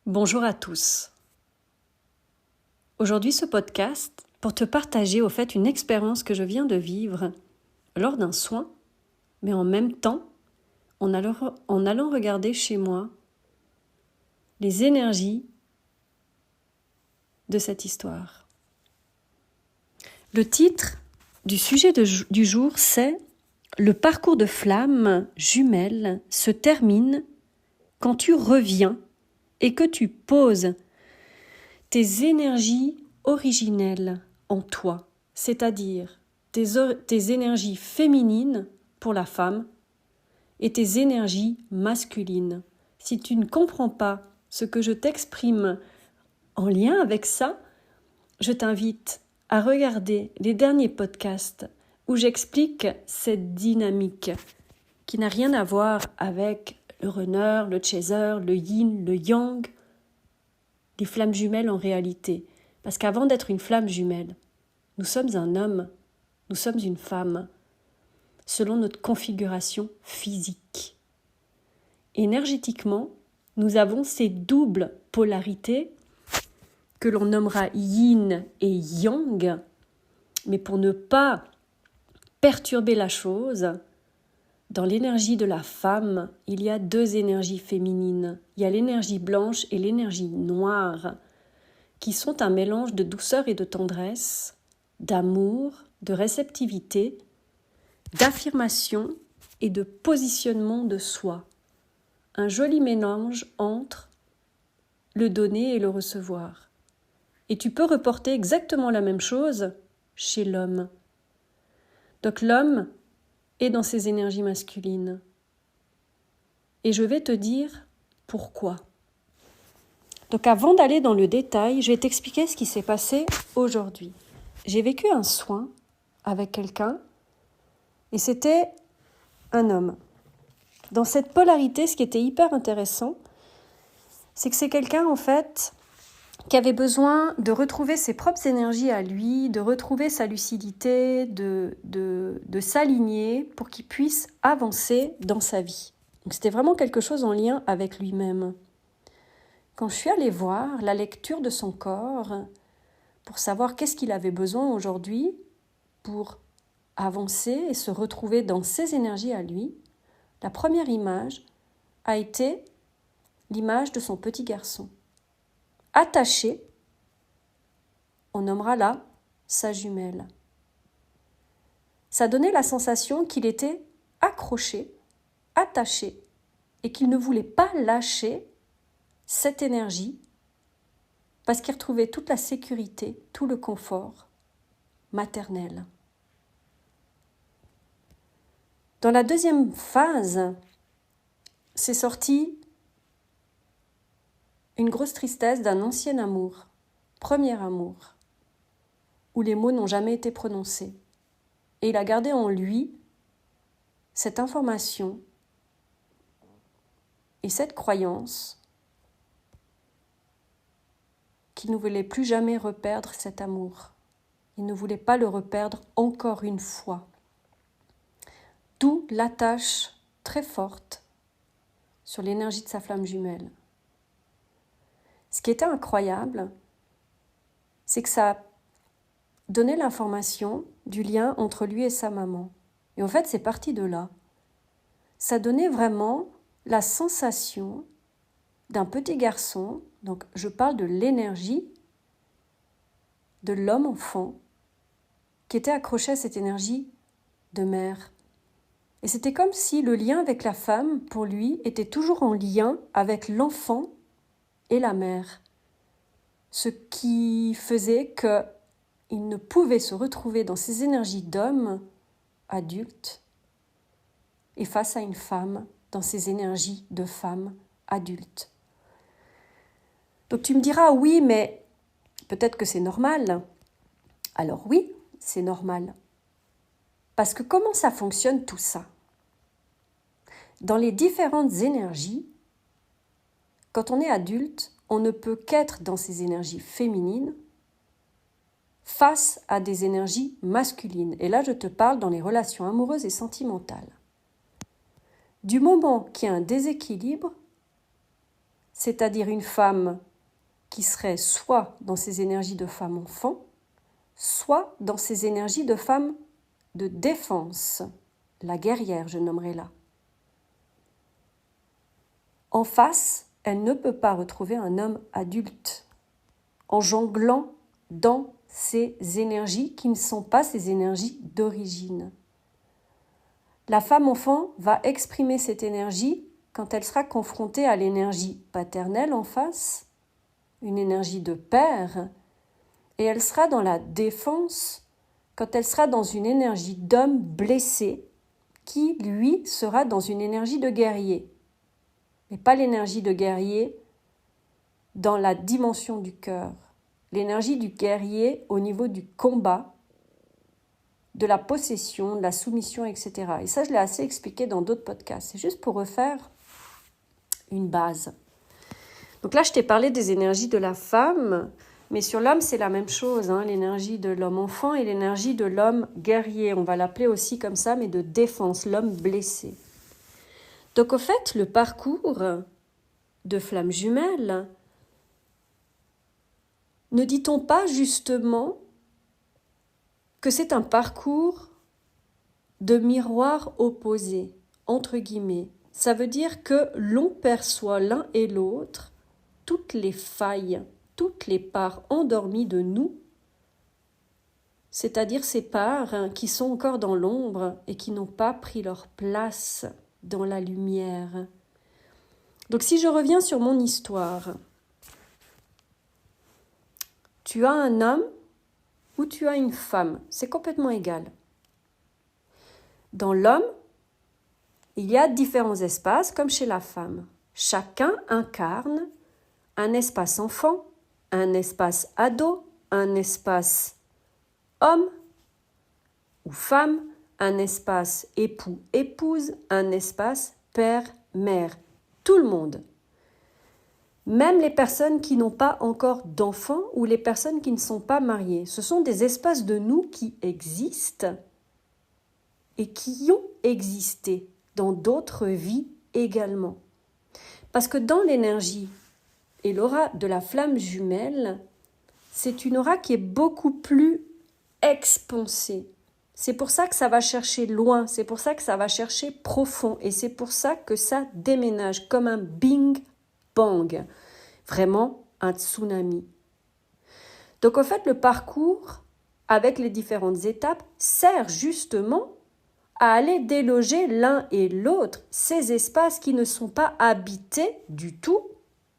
Bonjour à tous. Aujourd'hui, ce podcast pour te partager au fait une expérience que je viens de vivre lors d'un soin, mais en même temps, en allant regarder chez moi les énergies de cette histoire. Le titre du sujet du jour, c'est « Le parcours de flamme jumelle se termine quand tu reviens et que tu poses tes énergies originelles en toi, c'est-à-dire tes énergies féminines pour la femme et tes énergies masculines. Si tu ne comprends pas ce que je t'exprime en lien avec ça, je t'invite à regarder les derniers podcasts où j'explique cette dynamique qui n'a rien à voir avec le runner, le chaser, le yin, le yang, les flammes jumelles en réalité. Parce qu'avant d'être une flamme jumelle, nous sommes un homme, nous sommes une femme, selon notre configuration physique. Énergétiquement, nous avons ces doubles polarités que l'on nommera yin et yang, mais pour ne pas perturber la chose, dans l'énergie de la femme, il y a deux énergies féminines. Il y a l'énergie blanche et l'énergie noire, qui sont un mélange de douceur et de tendresse, d'amour, de réceptivité, d'affirmation et de positionnement de soi. Un joli mélange entre le donner et le recevoir. Et tu peux reporter exactement la même chose chez l'homme. Donc l'homme est dans ses énergies masculines. Et je vais te dire pourquoi. Donc avant d'aller dans le détail, je vais t'expliquer ce qui s'est passé aujourd'hui. J'ai vécu un soin avec quelqu'un et c'était un homme. Dans cette polarité, ce qui était hyper intéressant, c'est que c'est quelqu'un en fait qui avait besoin de retrouver ses propres énergies à lui, de retrouver sa lucidité, de s'aligner pour qu'il puisse avancer dans sa vie. Donc c'était vraiment quelque chose en lien avec lui-même. Quand je suis allée voir la lecture de son corps pour savoir qu'est-ce qu'il avait besoin aujourd'hui pour avancer et se retrouver dans ses énergies à lui, la première image a été l'image de son petit garçon. Attaché, on nommera là sa jumelle. Ça donnait la sensation qu'il était accroché, attaché, et qu'il ne voulait pas lâcher cette énergie parce qu'il retrouvait toute la sécurité, tout le confort maternel. Dans la deuxième phase, c'est sorti une grosse tristesse d'un ancien amour, premier amour, où les mots n'ont jamais été prononcés. Et il a gardé en lui cette information et cette croyance qu'il ne voulait plus jamais reperdre cet amour. Il ne voulait pas le reperdre encore une fois. D'où l'attache très forte sur l'énergie de sa flamme jumelle. Ce qui était incroyable, c'est que ça donnait l'information du lien entre lui et sa maman. Et en fait, c'est parti de là. Ça donnait vraiment la sensation d'un petit garçon, donc je parle de l'énergie de l'homme-enfant qui était accroché à cette énergie de mère. Et c'était comme si le lien avec la femme, pour lui, était toujours en lien avec l'enfant et la mère. Ce qui faisait qu'il ne pouvait se retrouver dans ses énergies d'homme adulte et face à une femme dans ses énergies de femme adulte. Donc tu me diras, oui, mais peut-être que c'est normal. Alors oui, c'est normal. Parce que comment ça fonctionne tout ça ? Dans les différentes énergies, quand on est adulte, on ne peut qu'être dans ces énergies féminines face à des énergies masculines. Et là, je te parle dans les relations amoureuses et sentimentales. Du moment qu'il y a un déséquilibre, c'est-à-dire une femme qui serait soit dans ses énergies de femme enfant, soit dans ses énergies de femme de défense, la guerrière, je nommerai là. En face, elle ne peut pas retrouver un homme adulte en jonglant dans ces énergies qui ne sont pas ses énergies d'origine. La femme enfant va exprimer cette énergie quand elle sera confrontée à l'énergie paternelle en face, une énergie de père, et elle sera dans la défense quand elle sera dans une énergie d'homme blessé qui, lui, sera dans une énergie de guerrier. Mais pas l'énergie de guerrier dans la dimension du cœur. L'énergie du guerrier au niveau du combat, de la possession, de la soumission, etc. Et ça, je l'ai assez expliqué dans d'autres podcasts. C'est juste pour refaire une base. Donc là, je t'ai parlé des énergies de la femme, mais sur l'homme, c'est la même chose, l'énergie de l'homme enfant et l'énergie de l'homme guerrier. On va l'appeler aussi comme ça, mais de défense, l'homme blessé. Donc au fait, le parcours de flamme jumelle, ne dit-on pas justement que c'est un parcours de miroir opposé, entre guillemets. Ça veut dire que l'on perçoit l'un et l'autre toutes les failles, toutes les parts endormies de nous, c'est-à-dire ces parts qui sont encore dans l'ombre et qui n'ont pas pris leur place dans la lumière. Donc si je reviens sur mon histoire, tu as un homme ou tu as une femme, c'est complètement égal. Dans l'homme, il y a différents espaces comme chez la femme. Chacun incarne un espace enfant, un espace ado, un espace homme ou femme, un espace époux-épouse, un espace père-mère. Tout le monde. Même les personnes qui n'ont pas encore d'enfants ou les personnes qui ne sont pas mariées. Ce sont des espaces de nous qui existent et qui ont existé dans d'autres vies également. Parce que dans l'énergie et l'aura de la flamme jumelle, c'est une aura qui est beaucoup plus expansée. C'est pour ça que ça va chercher loin, c'est pour ça que ça va chercher profond et c'est pour ça que ça déménage comme un bing-bang. Vraiment un tsunami. Donc en fait, le parcours avec les différentes étapes sert justement à aller déloger l'un et l'autre, ces espaces qui ne sont pas habités du tout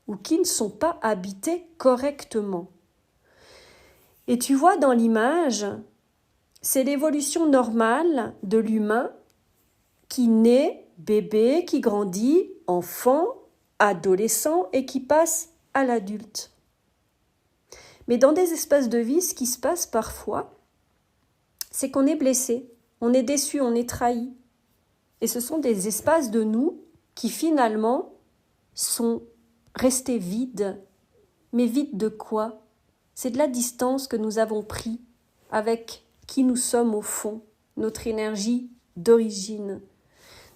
ou qui ne sont pas habités correctement. Et tu vois dans l'image, c'est l'évolution normale de l'humain qui naît bébé, qui grandit enfant, adolescent et qui passe à l'adulte. Mais dans des espaces de vie, ce qui se passe parfois, c'est qu'on est blessé, on est déçu, on est trahi. Et ce sont des espaces de nous qui finalement sont restés vides. Mais vides de quoi ? C'est de la distance que nous avons pris avec qui nous sommes au fond, notre énergie d'origine.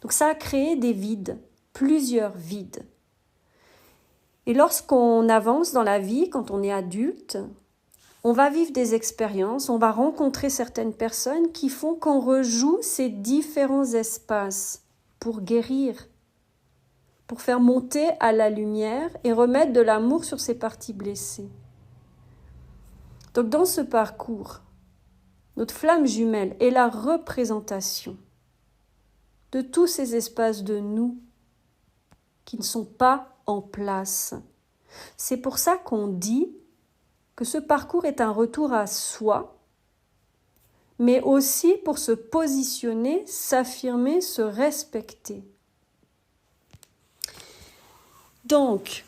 Donc ça a créé des vides, plusieurs vides. Et lorsqu'on avance dans la vie, quand on est adulte, on va vivre des expériences, on va rencontrer certaines personnes qui font qu'on rejoue ces différents espaces pour guérir, pour faire monter à la lumière et remettre de l'amour sur ces parties blessées. Donc dans ce parcours, notre flamme jumelle est la représentation de tous ces espaces de nous qui ne sont pas en place. C'est pour ça qu'on dit que ce parcours est un retour à soi, mais aussi pour se positionner, s'affirmer, se respecter. Donc,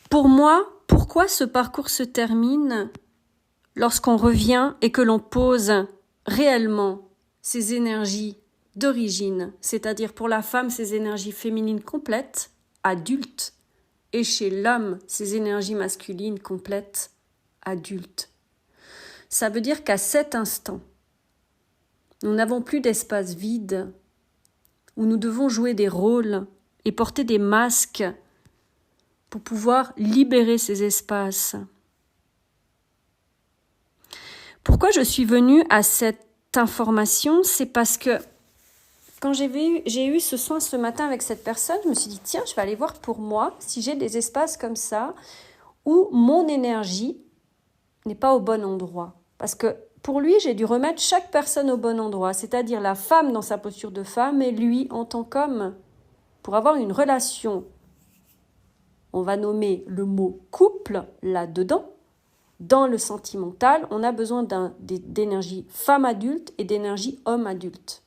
pour moi, pourquoi ce parcours se termine lorsqu'on revient et que l'on pose réellement ces énergies d'origine, c'est-à-dire pour la femme, ces énergies féminines complètes, adultes, et chez l'homme, ces énergies masculines complètes, adultes. Ça veut dire qu'à cet instant, nous n'avons plus d'espace vide où nous devons jouer des rôles et porter des masques pour pouvoir libérer ces espaces. Pourquoi je suis venue à cette information? C'est parce que quand j'ai eu ce soin ce matin avec cette personne, je me suis dit, tiens, je vais aller voir pour moi si j'ai des espaces comme ça où mon énergie n'est pas au bon endroit. Parce que pour lui, j'ai dû remettre chaque personne au bon endroit, c'est-à-dire la femme dans sa posture de femme et lui en tant qu'homme. Pour avoir une relation, on va nommer le mot couple là-dedans. Dans le sentimental, on a besoin d'énergie femme adulte et d'énergie homme adulte.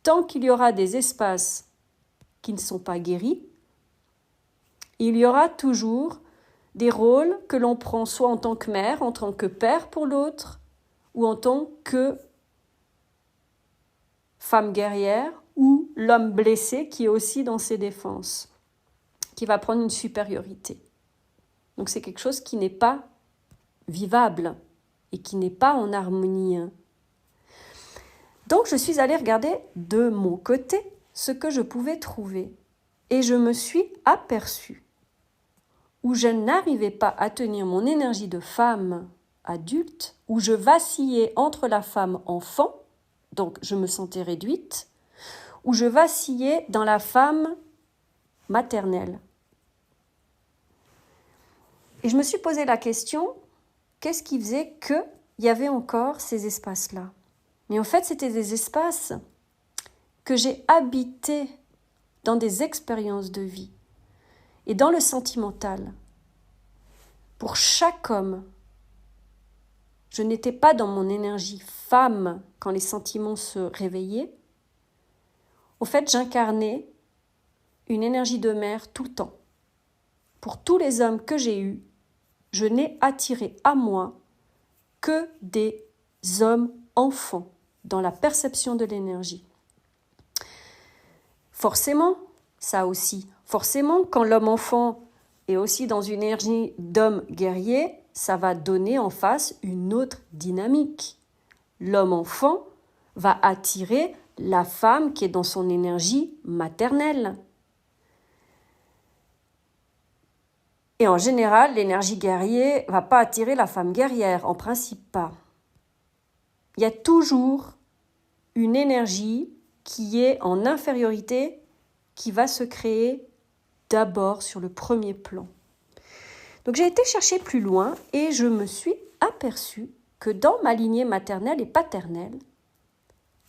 Tant qu'il y aura des espaces qui ne sont pas guéris, il y aura toujours des rôles que l'on prend soit en tant que mère, en tant que père pour l'autre, ou en tant que femme guerrière, ou l'homme blessé qui est aussi dans ses défenses, qui va prendre une supériorité. Donc c'est quelque chose qui n'est pas vivable et qui n'est pas en harmonie. Donc je suis allée regarder de mon côté ce que je pouvais trouver et je me suis aperçue où je n'arrivais pas à tenir mon énergie de femme adulte, où je vacillais entre la femme enfant, donc je me sentais réduite, où je vacillais dans la femme maternelle. Et je me suis posé la question, qu'est-ce qui faisait qu'il y avait encore ces espaces-là? Mais en fait, c'était des espaces que j'ai habités dans des expériences de vie et dans le sentimental. Pour chaque homme, je n'étais pas dans mon énergie femme quand les sentiments se réveillaient. Au fait, j'incarnais une énergie de mère tout le temps. Pour tous les hommes que j'ai eus, je n'ai attiré à moi que des hommes enfants dans la perception de l'énergie. Forcément, ça aussi, forcément, quand l'homme enfant est aussi dans une énergie d'homme guerrier, ça va donner en face une autre dynamique. L'homme enfant va attirer la femme qui est dans son énergie maternelle. Et en général, l'énergie guerrier ne va pas attirer la femme guerrière, en principe pas. Il y a toujours une énergie qui est en infériorité, qui va se créer d'abord sur le premier plan. Donc j'ai été chercher plus loin et je me suis aperçue que dans ma lignée maternelle et paternelle,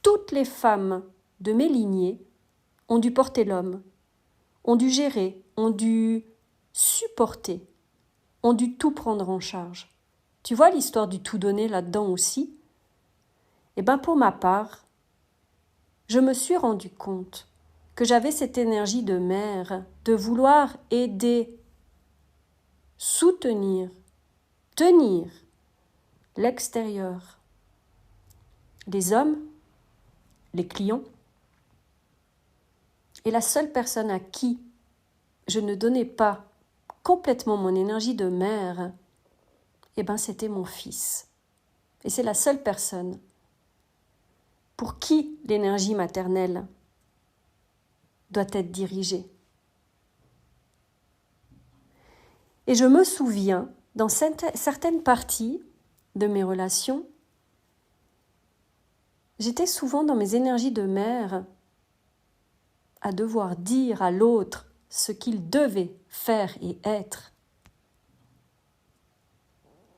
toutes les femmes de mes lignées ont dû porter l'homme, ont dû gérer, ont dû supporter, ont dû tout prendre en charge. Tu vois l'histoire du tout donner là-dedans aussi? Eh bien pour ma part, je me suis rendu compte que j'avais cette énergie de mère, de vouloir aider, soutenir, tenir l'extérieur, les hommes, les clients, et la seule personne à qui je ne donnais pas complètement mon énergie de mère, eh ben c'était mon fils. Et c'est la seule personne pour qui l'énergie maternelle doit être dirigée. Et je me souviens, dans certaines parties de mes relations, j'étais souvent dans mes énergies de mère à devoir dire à l'autre ce qu'il devait faire et être,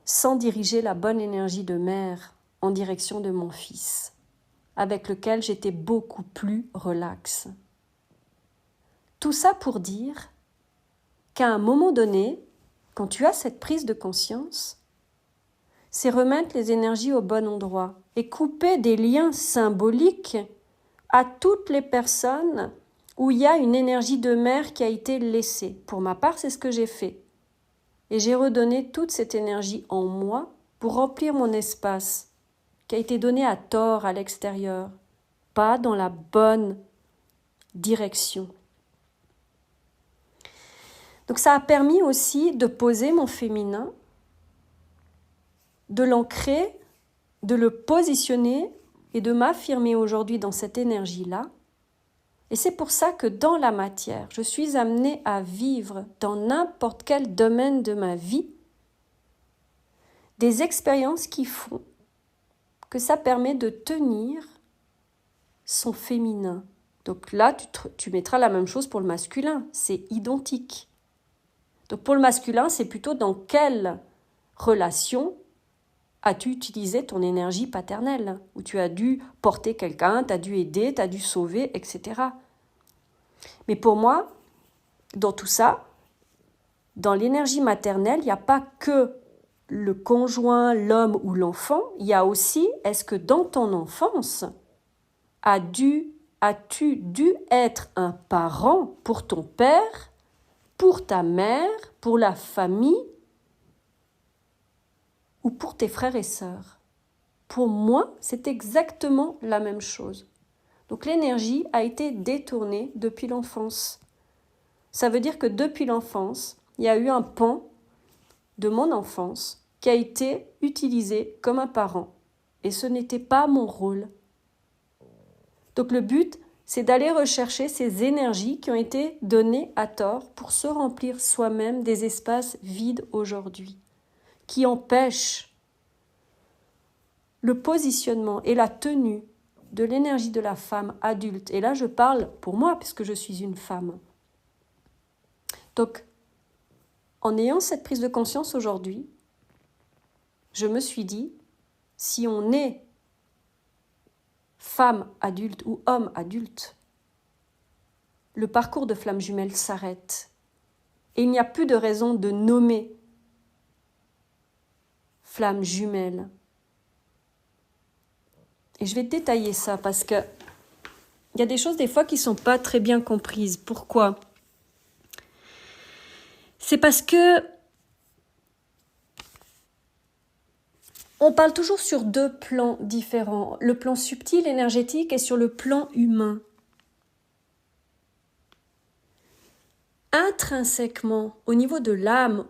sans diriger la bonne énergie de mère en direction de mon fils, avec lequel j'étais beaucoup plus relaxe. Tout ça pour dire qu'à un moment donné, quand tu as cette prise de conscience, c'est remettre les énergies au bon endroit et couper des liens symboliques à toutes les personnes où il y a une énergie de mère qui a été laissée. Pour ma part, c'est ce que j'ai fait. Et j'ai redonné toute cette énergie en moi pour remplir mon espace qui a été donné à tort à l'extérieur, pas dans la bonne direction. Donc ça a permis aussi de poser mon féminin, de l'ancrer, de le positionner et de m'affirmer aujourd'hui dans cette énergie-là Et c'est pour ça que dans la matière, je suis amenée à vivre dans n'importe quel domaine de ma vie des expériences qui font que ça permet de tenir son féminin. Donc là, tu mettras la même chose pour le masculin, c'est identique. Donc pour le masculin, c'est plutôt dans quelle relation as-tu utilisé ton énergie paternelle, où tu as dû porter quelqu'un, tu as dû aider, tu as dû sauver, etc. Mais pour moi, dans tout ça, dans l'énergie maternelle, il n'y a pas que le conjoint, l'homme ou l'enfant, il y a aussi, est-ce que dans ton enfance, as-tu dû être un parent pour ton père, pour ta mère, pour la famille ou pour tes frères et sœurs? Pour moi, c'est exactement la même chose. Donc l'énergie a été détournée depuis l'enfance. Ça veut dire que depuis l'enfance, il y a eu un pan de mon enfance qui a été utilisé comme un parent. Et ce n'était pas mon rôle. Donc le but, c'est d'aller rechercher ces énergies qui ont été données à tort pour se remplir soi-même des espaces vides aujourd'hui, qui empêchent le positionnement et la tenue de l'énergie de la femme adulte. Et là, je parle pour moi, puisque je suis une femme. Donc, en ayant cette prise de conscience aujourd'hui, je me suis dit, si on est femme adulte ou homme adulte, le parcours de flamme jumelle s'arrête. Et il n'y a plus de raison de nommer flamme jumelle. Et je vais détailler ça parce que il y a des choses des fois qui ne sont pas très bien comprises. Pourquoi ? C'est parce que on parle toujours sur deux plans différents. Le plan subtil, énergétique, et sur le plan humain. Intrinsèquement, au niveau de l'âme,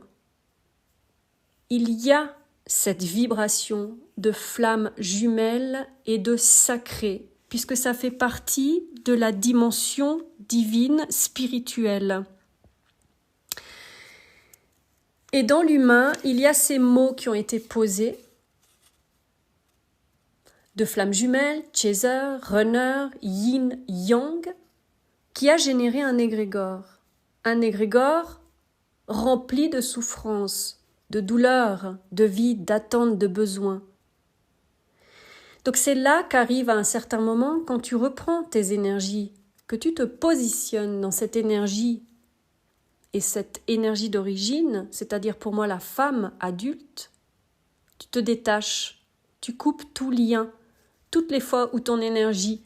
il y a cette vibration de flamme jumelle et de sacré, puisque ça fait partie de la dimension divine spirituelle. Et dans l'humain, il y a ces mots qui ont été posés de flamme jumelle, chaser, runner, yin, yang, qui a généré un égrégore. Un égrégore rempli de souffrance, de douleur, de vide, d'attente, de besoin. Donc c'est là qu'arrive à un certain moment, quand tu reprends tes énergies, que tu te positionnes dans cette énergie, et cette énergie d'origine, c'est-à-dire pour moi la femme adulte, tu te détaches, tu coupes tout lien, toutes les fois où ton énergie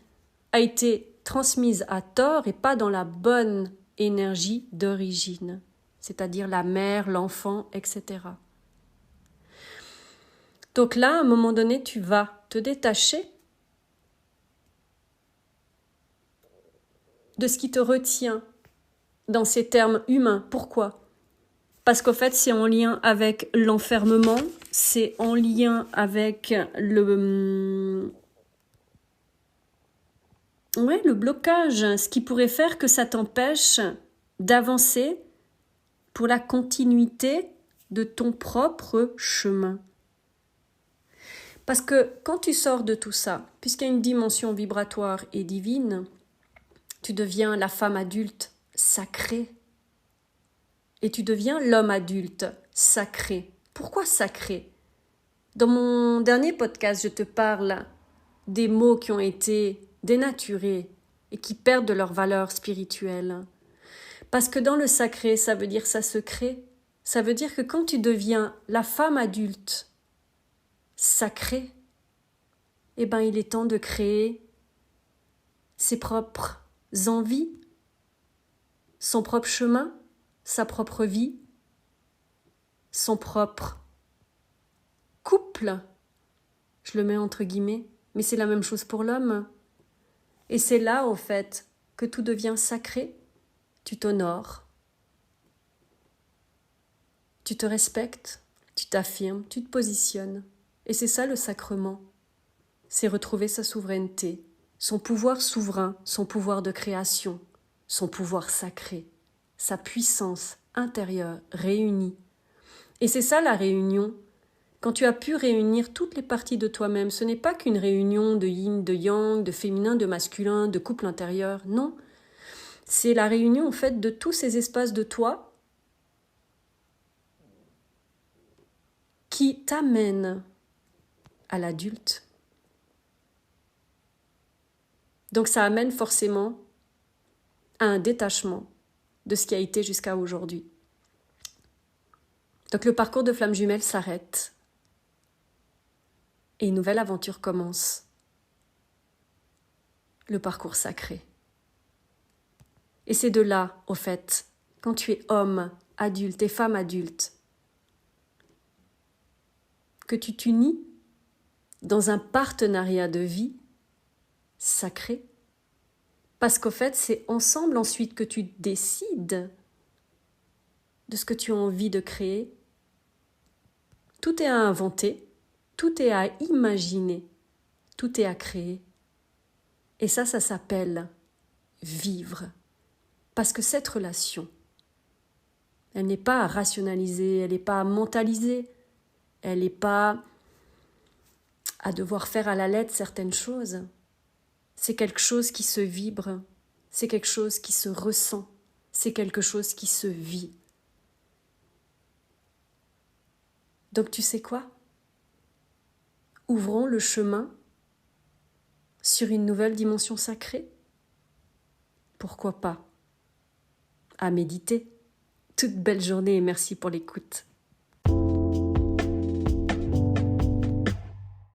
a été transmise à tort et pas dans la bonne énergie d'origine, c'est-à-dire la mère, l'enfant, etc. Donc là, à un moment donné, tu vas te détacher de ce qui te retient dans ces termes humains. Pourquoi ? Parce qu'en fait, c'est en lien avec l'enfermement, c'est en lien avec le blocage, ce qui pourrait faire que ça t'empêche d'avancer pour la continuité de ton propre chemin. Parce que quand tu sors de tout ça, puisqu'il y a une dimension vibratoire et divine, tu deviens la femme adulte sacrée. Et tu deviens l'homme adulte sacré. Pourquoi sacré ? Dans mon dernier podcast, je te parle des mots qui ont été dénaturés et qui perdent de leur valeur spirituelle. Parce que dans le sacré, ça veut dire ça se crée. Ça veut dire que quand tu deviens la femme adulte sacrée, eh ben il est temps de créer ses propres envies, son propre chemin, sa propre vie, son propre couple. Je le mets entre guillemets, mais c'est la même chose pour l'homme. Et c'est là, en fait, que tout devient sacré. Tu t'honores, tu te respectes, tu t'affirmes, tu te positionnes. Et c'est ça le sacrement. C'est retrouver sa souveraineté. son pouvoir souverain, son pouvoir de création, son pouvoir sacré, sa puissance intérieure réunie. Et c'est ça la réunion. Quand tu as pu réunir toutes les parties de toi-même, ce n'est pas qu'une réunion de yin, de yang, de féminin, de masculin, de couple intérieur, non. C'est la réunion en fait de tous ces espaces de toi qui t'amènent à l'adulte. Donc ça amène forcément à un détachement de ce qui a été jusqu'à aujourd'hui. Donc le parcours de flamme jumelle s'arrête et une nouvelle aventure commence. Le parcours sacré. Et c'est de là, au fait, quand tu es homme adulte et femme adulte, que tu t'unis dans un partenariat de vie sacré. Parce qu'au fait, c'est ensemble ensuite que tu décides de ce que tu as envie de créer. Tout est à inventer, tout est à imaginer, tout est à créer. Et ça s'appelle vivre. Parce que cette relation, elle n'est pas à rationaliser, elle n'est pas à mentaliser, elle n'est pas à devoir faire à la lettre certaines choses. C'est quelque chose qui se vibre, c'est quelque chose qui se ressent, c'est quelque chose qui se vit. Donc tu sais quoi ? Ouvrons le chemin sur une nouvelle dimension sacrée. Pourquoi pas ? À méditer. Toute belle journée et merci pour l'écoute.